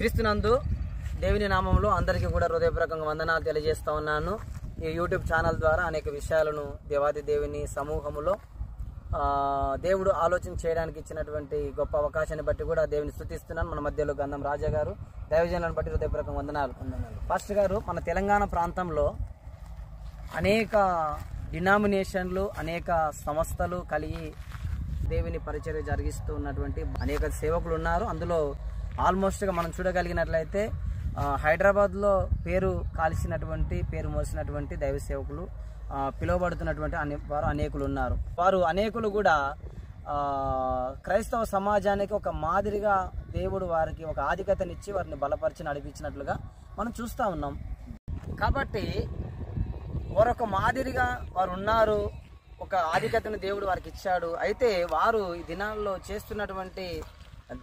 క్రీస్తునందు దేవుని నామంలో అందరికీ కూడా హృదయపూర్వకంగా వందనాలు తెలియజేస్తా ఉన్నాను. ఈ యూట్యూబ్ ఛానల్ ద్వారా అనేక విషయాలను దేవాది దేవుని సమూహములో దేవుడు ఆలోచన చేయడానికి ఇచ్చినటువంటి గొప్ప అవకాశాన్ని బట్టి కూడా దేవుని స్తుతిస్తున్నాను. మన మధ్యలో గంధం రాజా గారు, దైవజనులను బట్టి హృదయపూర్వకంగా వందనాలు. ఫస్ట్ గారు, మన తెలంగాణ ప్రాంతంలో అనేక డినామినేషన్లు, అనేక సంస్థలు కలిగి దేవుని పరిచర్య జరిగిస్తూ ఉన్నటువంటి అనేక సేవకులు ఉన్నారు. అందులో ఆల్మోస్ట్గా మనం చూడగలిగినట్లయితే హైదరాబాద్లో పేరు మోసినటువంటి దైవ సేవకులు పిలువబడుతున్నటువంటి వారు అనేకులు ఉన్నారు. వారు అనేకులు కూడా క్రైస్తవ సమాజానికి ఒక మాదిరిగా దేవుడు వారికి ఒక ఆధిక్యతనిచ్చి వారిని బలపరిచి నడిపించినట్లుగా మనం చూస్తూ ఉన్నాం. కాబట్టి వారొక మాదిరిగా వారు ఉన్నారు, ఒక ఆధిక్యతను దేవుడు వారికి ఇచ్చాడు. అయితే వారు ఈ దినాల్లో చేస్తున్నటువంటి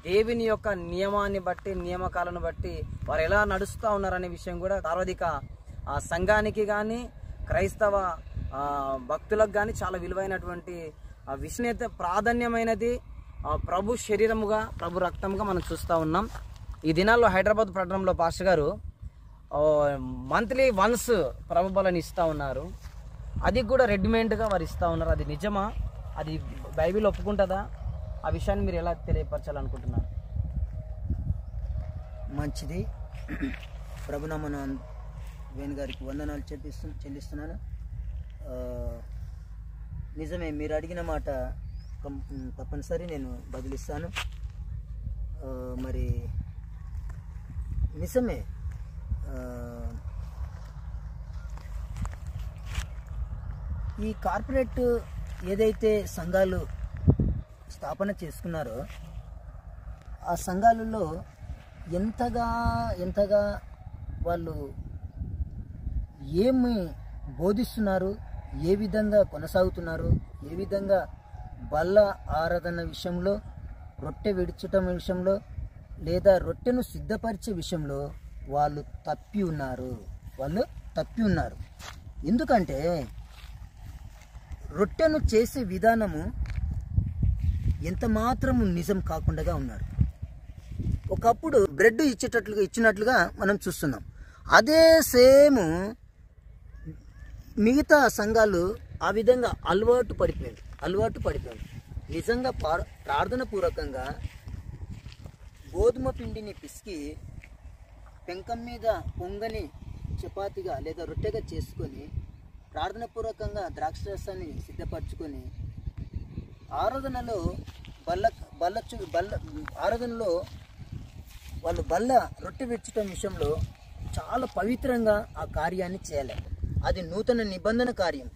దేవుని యొక్క నియమాన్ని బట్టి, నియామకాలను బట్టి వారు ఎలా నడుస్తూ ఉన్నారనే విషయం కూడా సార్వధిక సంఘానికి కానీ క్రైస్తవ భక్తులకు కానీ చాలా విలువైనటువంటి విశ్వనీయత ప్రాధాన్యమైనది. ప్రభు శరీరముగా, ప్రభు రక్తముగా మనం చూస్తూ ఉన్నాం. ఈ దినాల్లో హైదరాబాద్ పట్టణంలో పాస్టర్ గారు మంత్లీ వన్స్ ప్రభు బలని ఇస్తూ ఉన్నారు. అది కూడా రెడీమేడ్గా వారు ఇస్తూ ఉన్నారు. అది నిజమా? అది బైబిల్ ఒప్పుకుంటుందా? ఆ విషయాన్ని మీరు ఎలా తెలియపరచాలనుకుంటున్నారు? మంచిది. ప్రభునామన వేణు గారికి వందనాలు చెల్లిస్తున్నాను. నిజమే, మీరు అడిగిన మాట తప్పనిసరి నేను బదిలిస్తాను. మరి నిజమే, ఈ కార్పొరేట్ ఏదైతే సంఘాలు స్థాపన చేసుకున్నారో ఆ సంఘాలలో ఎంతగా వాళ్ళు ఏమి బోధిస్తున్నారు, ఏ విధంగా కొనసాగుతున్నారు, ఏ విధంగా బల్ల ఆరాధన విషయంలో, రొట్టె విడిచటం విషయంలో, లేదా రొట్టెను సిద్ధపరిచే విషయంలో వాళ్ళు తప్పి ఉన్నారు. ఎందుకంటే రొట్టెను చేసే విధానము ఎంత మాత్రము నిజం కాకుండా ఉన్నారు. ఒకప్పుడు బ్రెడ్ ఇచ్చినట్లుగా మనం చూస్తున్నాం. అదే సేమ్ మిగతా సంఘాలు ఆ విధంగా అలవాటు పడిపోయాడు. నిజంగా ప్రార్థన పూర్వకంగా గోధుమ పిండిని పిసికి పెంకం మీద పొంగని చపాతీగా లేదా రొట్టెగా చేసుకొని ప్రార్థన పూర్వకంగా ద్రాక్షరసాన్ని సిద్ధపరచుకొని ఆరాధనలో ఆరాధనలో వాళ్ళు బల్ల రొట్టె విచ్చటం విషయంలో చాలా పవిత్రంగా ఆ కార్యాన్ని చేయాలి. అది నూతన నిబంధన కార్యం.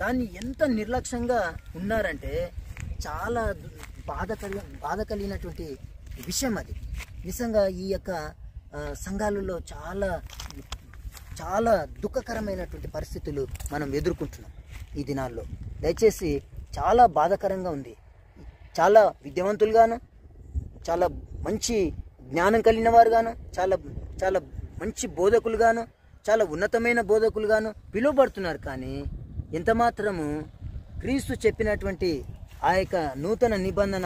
దాన్ని ఎంత నిర్లక్ష్యంగా ఉన్నారంటే చాలా బాధ కలిగినటువంటి విషయం అది. నిజంగా ఈ యొక్క సంఘాలలో చాలా దుఃఖకరమైనటువంటి పరిస్థితులు మనం ఎదుర్కొంటున్నాం ఈ దినాల్లో. దయచేసి చాలా బాధాకరంగా ఉంది. చాలా విద్యావంతులుగాను, చాలా మంచి జ్ఞానం కలిగిన వారుగాను, చాలా మంచి బోధకులుగాను, చాలా ఉన్నతమైన బోధకులుగాను పిలువబడుతున్నారు. కానీ ఎంత మాత్రము క్రీస్తు చెప్పినటువంటి ఆ యొక్క నూతన నిబంధన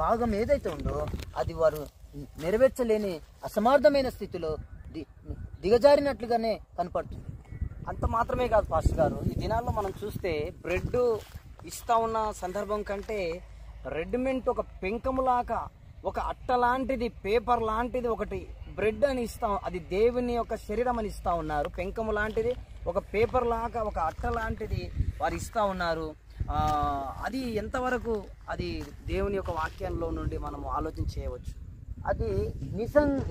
భాగం ఏదైతే ఉందో అది వారు నెరవేర్చలేని అసమర్థమైన స్థితిలో దిగజారినట్లుగానే కనపడుతుంది. అంత మాత్రమే కాదు పాస్టర్ గారు, ఈ దినాల్లో మనం చూస్తే బ్రెడ్ ఇస్తూ ఉన్న సందర్భం కంటే రెడీమేడ్ ఒక పెంకములాగా, ఒక అట్ట లాంటిది, పేపర్ లాంటిది ఒకటి బ్రెడ్ అని ఇస్తాం. అది దేవుని యొక్క శరీరం అని ఇస్తూ ఉన్నారు. పెంకము లాంటిది, ఒక పేపర్ లాగా, ఒక అట్ట లాంటిది వారు ఇస్తూ ఉన్నారు. అది ఎంతవరకు అది దేవుని యొక్క వాక్యంలో నుండి మనం ఆలోచన చేయవచ్చు? అది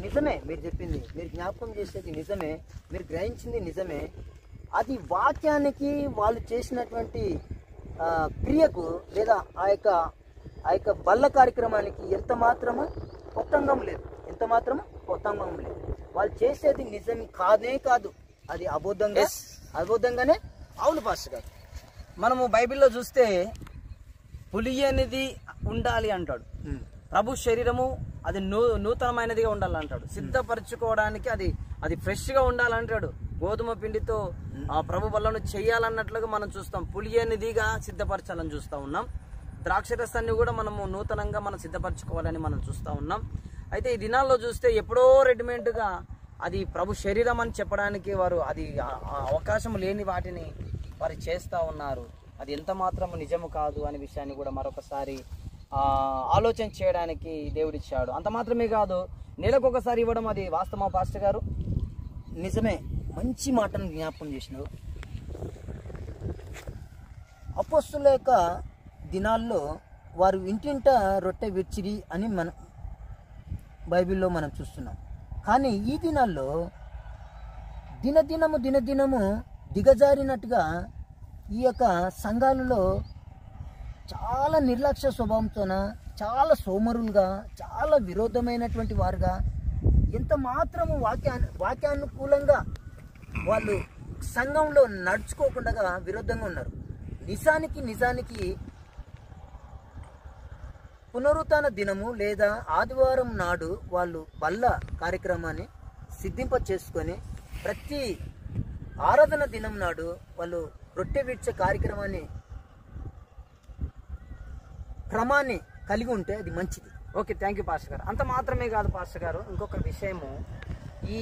నిజమే. మీరు చెప్పింది, మీరు జ్ఞాపకం చేసేది నిజమే, మీరు గ్రహించింది నిజమే. అది వాక్యానికి వాళ్ళు చేసినటువంటి క్రియకు లేదా ఆ యొక్క బల్ల కార్యక్రమానికి ఎంత మాత్రము పొత్తంగం లేదు. వాళ్ళు చేసేది నిజం కాదు, అది అబద్ధంగానే. అవును పాస్టర్ గారు, మనము బైబిల్లో చూస్తే పులియనిది ఉండాలి అంటాడు. ప్రభు శరీరము అది నూతనమైనదిగా ఉండాలంటాడు. సిద్ధపరచుకోవడానికి అది ఫ్రెష్గా ఉండాలంటాడు. గోధుమ పిండితో ప్రభు బలను చేయాలన్నట్లుగా మనం చూస్తాం. పులియనిదిగా సిద్ధపరచాలని చూస్తూ ఉన్నాం. ద్రాక్షరసాన్ని కూడా మనము నూతనంగా మనం సిద్ధపరచుకోవాలని మనం చూస్తూ ఉన్నాం. అయితే ఈ దినాల్లో చూస్తే ఎప్పుడో రెడీమేడ్గా అది ప్రభు శరీరం అని చెప్పడానికి వారు అది అవకాశం లేని వాటిని వారు చేస్తూ ఉన్నారు. అది ఎంత మాత్రం నిజము కాదు అనే విషయాన్ని కూడా మరొకసారి ఆలోచన చేయడానికి దేవుడిచ్చాడు. అంత మాత్రమే కాదు, నెలకు ఒకసారి ఇవ్వడం అది వాస్తవమా పాస్టర్ గారు? నిజమే, మంచి మాటను జ్ఞాపకం చేసినావు. అపోస్తుల యొక్క దినాల్లో వారు ఇంటింట రొట్టె విడిచిరి అని మనం బైబిల్లో మనం చూస్తున్నాం. కానీ ఈ దినాల్లో దినదినము దిగజారినట్టుగా ఈ యొక్క సంఘాలలో చాలా నిర్లక్ష్య స్వభావంతోన, చాలా సోమరులుగా, చాలా విరోధమైనటువంటి వారుగా, ఎంత మాత్రము వాక్యానుకూలంగా వాళ్ళు సంఘంలో నడుచుకోకుండా విరుద్ధంగా ఉన్నారు. నిజానికి పునరుత్థాన దినము లేదా ఆదివారం నాడు వాళ్ళు బల్ల కార్యక్రమాన్ని సిద్ధింప చేసుకొని ప్రతి ఆరాధన దినం నాడు వాళ్ళు రొట్టె విడిచే కార్యక్రమాన్ని క్రమాన్ని కలిగి ఉంటే అది మంచిది. ఓకే, థ్యాంక్ యూ పాస్టర్ గారు. అంత మాత్రమే కాదు పాస్టర్ గారు, ఇంకొక విషయము, ఈ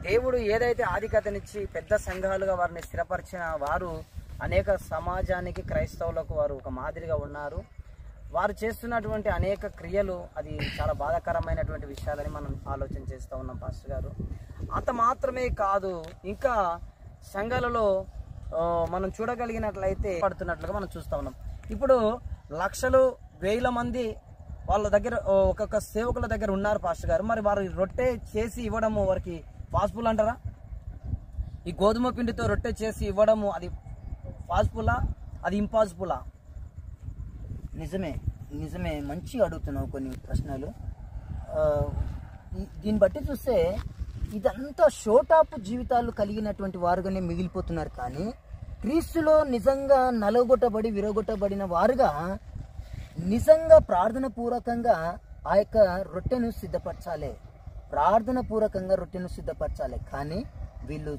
దేవుడు ఏదైతే ఆధిక్యతనిచ్చి పెద్ద సంఘాలుగా వారిని స్థిరపరిచిన వారు అనేక సమాజానికి, క్రైస్తవులకు వారు ఒక మాదిరిగా ఉన్నారు. వారు చేస్తున్నటువంటి అనేక క్రియలు అది చాలా బాధాకరమైనటువంటి విషయాలని మనం ఆలోచన చేస్తూ ఉన్నాం పాస్టర్ గారు. అంత మాత్రమే కాదు, ఇంకా సంఘాలలో మనం చూడగలిగినట్లయితే పడుతున్నట్లుగా మనం చూస్తూ ఉన్నాం. ఇప్పుడు లక్షలు వేల మంది వాళ్ళ దగ్గర ఒక్కొక్క సేవకుల దగ్గర ఉన్నారు పాస్టర్ గారు. మరి వారు రొట్టె చేసి ఇవ్వడము వారికి పాసిబుల్ అంటారా? ఈ గోధుమ పిండితో రొట్టె చేసి ఇవ్వడము అది పాసిబులా, అది ఇంపాసిబులా? నిజమే మంచి అడుగుతున్నావు కొన్ని ప్రశ్నలు. దీన్ని బట్టి చూస్తే ఇదంతా షోటాపు జీవితాలు కలిగినటువంటి వారుగానే మిగిలిపోతున్నారు. కానీ క్రీస్తులో నిజంగా నలగొట్టబడి విరగొట్టబడిన వారుగా నిజంగా ప్రార్థన పూర్వకంగా ఆ యొక్క రొట్టెను సిద్ధపరచాలి, కానీ వీళ్ళు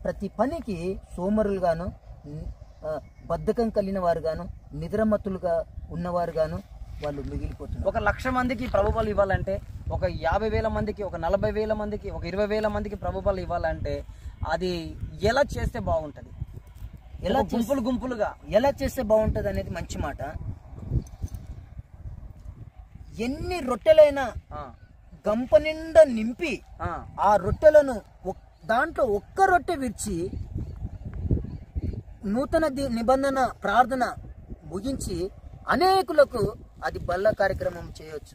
ప్రతి పనికి సోమరులుగాను, బద్ధకం కలిగిన వారుగాను, నిద్రమత్తులుగా ఉన్నవారుగాను వాళ్ళు మిగిలిపోతున్నారు. 1,00,000 మందికి ప్రభుబలు ఇవ్వాలంటే, ఒక 50,000 మందికి, ఒక 40,000 మందికి, ఒక 20,000 మందికి ప్రభుబలు ఇవ్వాలంటే అది ఎలా చేస్తే బాగుంటుంది? ఎలా గుంపులుగా ఎలా చేస్తే బాగుంటుంది అనేది మంచి మాట. ఎన్ని రొట్టెలైనా గంప నిండా నింపి ఆ రొట్టెలను దాంట్లో ఒక్క రొట్టె విడిచి నూతన నిబంధన ప్రార్థన ముగించి అనేకులకు అది బల్ల కార్యక్రమం చేయొచ్చు.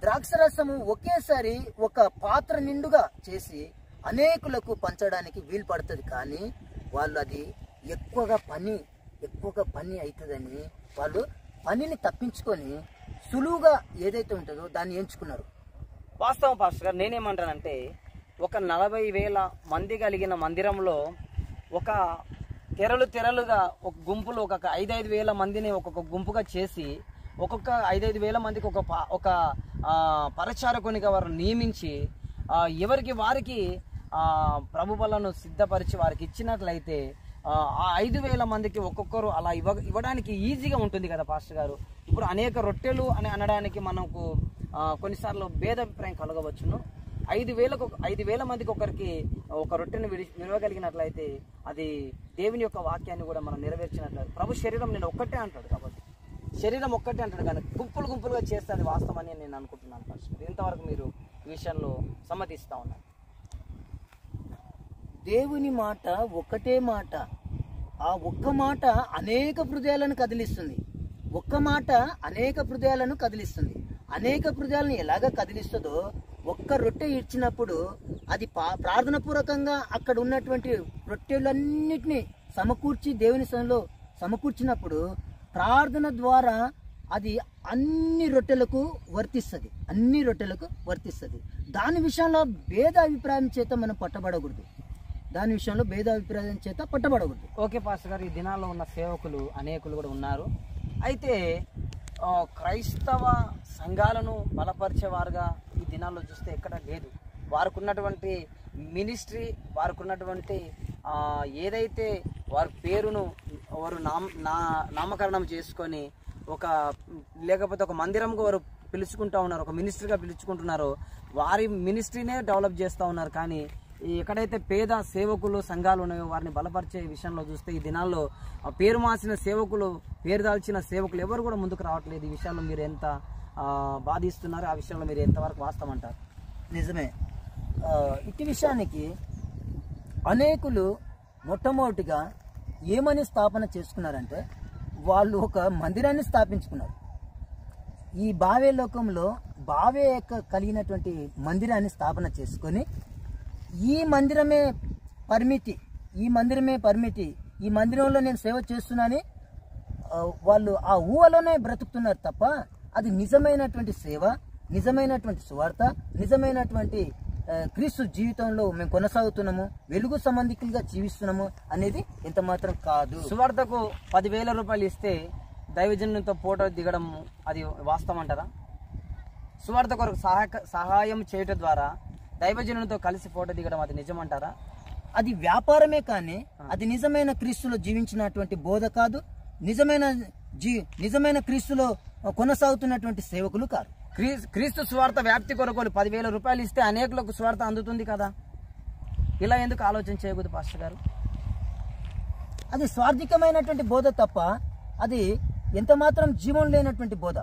ద్రాక్షరసము ఒకేసారి ఒక పాత్ర నిండుగా చేసి అనేకులకు పంచడానికి వీలు పడుతుంది. కానీ వాళ్ళు అది ఎక్కువగా పని అవుతుందని వాళ్ళు పనిని తప్పించుకొని సులువుగా ఏదైతే ఉంటుందో దాన్ని ఎంచుకున్నారు. వాస్తవం పాస్టర్ గారు, నేనేమంటానంటే ఒక 40,000 మంది కలిగిన మందిరంలో ఒక తెరలుగా ఒక గుంపులు ఒక 5,000 మందిని ఒక్కొక్క గుంపుగా చేసి ఒక్కొక్క 5,000 మందికి ఒక పరిచారకునిగా వారు నియమించి ఎవరికి వారికి ప్రభుబలను సిద్ధపరిచి వారికి ఇచ్చినట్లయితే ఆ 5,000 మందికి ఒక్కొక్కరు అలా ఇవ్వడానికి ఈజీగా ఉంటుంది కదా పాస్టర్ గారు. ఇప్పుడు అనేక రొట్టెలు అని అనడానికి మనకు కొన్నిసార్లు భేదాభిప్రాయం కలగవచ్చును. 5,000 మందికి ఒకరికి ఒక రొట్టెను విడవగలిగినట్లయితే అది దేవుని యొక్క వాక్యాన్ని కూడా మనం నెరవేర్చినట్లయితే, ప్రభు శరీరం నేను ఒక్కటే అంటాడు, కాబట్టి శరీరం ఒక్కటే అంటాడు, కానీ గుంపులుగా చేస్తే అది వాస్తవమని నేను అనుకుంటున్నాను పాస్టర్. ఇంతవరకు మీరు ఈ విషయంలో సమ్మతిస్తా ఉన్నారు? దేవుని మాట ఒక్కటే మాట. ఆ ఒక్క మాట అనేక హృదయాలను కదిలిస్తుంది. అనేక హృదయాలను ఎలాగ కదిలిస్తుందో ఒక్క రొట్టె ఇచ్చినప్పుడు అది ప్రార్థన పూర్వకంగా అక్కడ ఉన్నటువంటి రొట్టెలన్నిటినీ సమకూర్చి దేవుని సన్నిధిలో సమకూర్చినప్పుడు ప్రార్థన ద్వారా అది అన్ని రొట్టెలకు వర్తిస్తుంది. దాని విషయంలో భేదాభిప్రాయం చేత మనం పట్టబడకూడదు. ఓకే పాస్టర్ గారు, ఈ దినాల్లో ఉన్న సేవకులు అనేకులు కూడా ఉన్నారు. అయితే క్రైస్తవ సంఘాలను బలపరిచేవారుగా ఈ దినాల్లో చూస్తే ఎక్కడ లేదు. వారికి ఉన్నటువంటి మినిస్ట్రీ, వారికి ఉన్నటువంటి ఏదైతే వారి పేరును వారు నామకరణం చేసుకొని లేకపోతే ఒక మందిరంగా వారు పిలుచుకుంటూ ఉన్నారు, ఒక మినిస్ట్రీగా పిలుచుకుంటున్నారు, వారి మినిస్ట్రీనే డెవలప్ చేస్తూ ఉన్నారు. కానీ ఎక్కడైతే పేద సేవకులు సంఘాలు ఉన్నాయో వారిని బలపరిచే విషయంలో చూస్తే ఈ దినాల్లో పేరు మాసిన సేవకులు, పేరు దాల్చిన సేవకులు ఎవరు కూడా ముందుకు రావట్లేదు. ఈ విషయాల్లో మీరు ఎంత బాధిస్తున్నారు, ఆ విషయంలో మీరు ఎంతవరకు వాస్తవంటారు? నిజమే. ఇట్టి విషయానికి అనేకులు మొట్టమొదటిగా ఏమని స్థాపన చేసుకున్నారంటే వాళ్ళు ఒక మందిరాన్ని స్థాపించుకున్నారు. ఈ బావే లోకంలో బావే కలిగినటువంటి మందిరాన్ని స్థాపన చేసుకొని ఈ మందిరమే పరిమితి, ఈ మందిరంలో నేను సేవ చేస్తున్నానని వాళ్ళు ఆ ఊహలోనే బ్రతుకుతున్నారు తప్ప అది నిజమైనటువంటి సేవ, నిజమైనటువంటి సువార్త, నిజమైనటువంటి క్రీస్తు జీవితంలో మేము కొనసాగుతున్నాము, వెలుగు సంబంధికులుగా జీవిస్తున్నాము అనేది ఎంత మాత్రం కాదు. సువార్తకు 10,000 రూపాయలు ఇస్తే దైవజనునితో ఫోటో దిగడం అది వాస్తవం అంటారా? సువార్త కొరకు సహాయం చేయటం ద్వారా దైవజనునితో కలిసి ఫోటో దిగడం అది నిజమంటారా? అది వ్యాపారమే, కానీ అది నిజమైన క్రీస్తులో జీవించినటువంటి బోధ కాదు, నిజమైన క్రీస్తులో కొనసాగుతున్నటువంటి సేవకులు కాదు. క్రీస్తు సువార్త వ్యాప్తి కొరకు 10,000 రూపాయలు ఇస్తే అనేకులకు సువార్త అందుతుంది కదా. ఇలా ఎందుకు ఆలోచన చేయకూడదు పాస్టర్ గారు? అది స్వార్థికమైనటువంటి బోధ తప్ప అది ఎంత మాత్రం జీవం లేనటువంటి బోధ.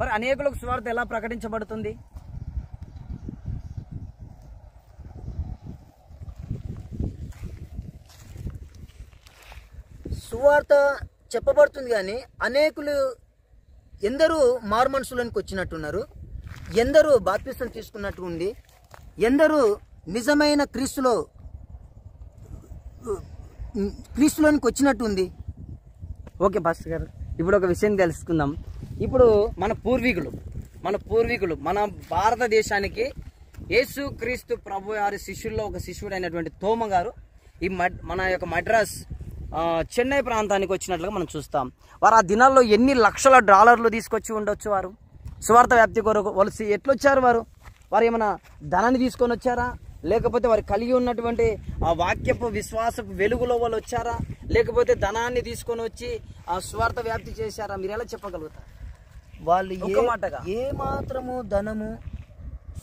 మరి అనేకులకు సువార్త ఎలా ప్రకటించబడుతుంది? సువార్త చెప్పబడుతుంది, కానీ అనేకులు ఎందరూ మారుమనసులోనికి వచ్చినట్టున్నారు, ఎందరూ బాప్తిసం తీసుకున్నట్టు ఉంది, ఎందరూ నిజమైన క్రీస్తులోనికి వచ్చినట్టు ఉంది. ఓకే పాస్టర్ గారు, ఇప్పుడు ఒక విషయం తెలుసుకుందాం. ఇప్పుడు మన పూర్వీకులు మన భారతదేశానికి యేసు క్రీస్తు ప్రభు వారి శిష్యుల్లో ఒక శిష్యుడు అయినటువంటి తోమ గారు మన యొక్క మద్రాస్ చెన్నై ప్రాంతానికి వచ్చినట్లుగా మనం చూస్తాం. వారు ఆ దినాల్లో ఎన్ని లక్షల డాలర్లు తీసుకొచ్చి ఉండొచ్చు వారు సువార్త వ్యాప్తి కొరకు. వాళ్ళు ఎట్లొచ్చారు? వారు ఏమైనా ధనాన్ని తీసుకొని వచ్చారా? లేకపోతే వారు కలిగి ఉన్నటువంటి ఆ వాక్యపు విశ్వాసపు వెలుగులో వాళ్ళు వచ్చారా? లేకపోతే ధనాన్ని తీసుకొని వచ్చి ఆ సువార్త వ్యాప్తి చేశారా? మీరు ఎలా చెప్పగలుగుతారు? వాళ్ళు ఏ మాత్రము ధనము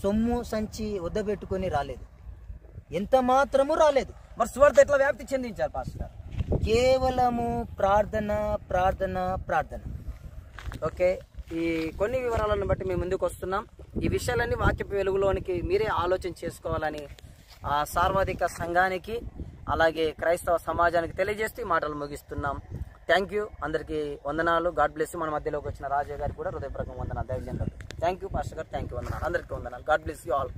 సొమ్ము సంచి వద్దబెట్టుకొని రాలేదు, ఎంత మాత్రము రాలేదు. మరి సువార్త ఎట్లా వ్యాప్తి చెందించారు పాస్టర్ గారు? కేవలము ప్రార్థన. ఓకే, ఈ కొన్ని వివరాలను బట్టి మేము ముందుకు వస్తున్నాం. ఈ విషయాలన్నీ వాక్యపు వెలుగులోనికి మీరే ఆలోచన చేసుకోవాలని ఆ సార్వధిక సంఘానికి అలాగే క్రైస్తవ సమాజానికి తెలియజేస్తూ ఈ మాటలు ముగిస్తున్నాం. థ్యాంక్ యూ, అందరికీ వందనాలు. God bless you. మన మధ్యలోకి వచ్చిన రాజయ్య గారికి కూడా హృదయపూర్వక వందనాలు. దైవజనులకు థ్యాంక్ యూ పాస్టర్ గారు, థ్యాంక్ యూ, వందనాలు. అందరికీ వందనాలు. God bless you all.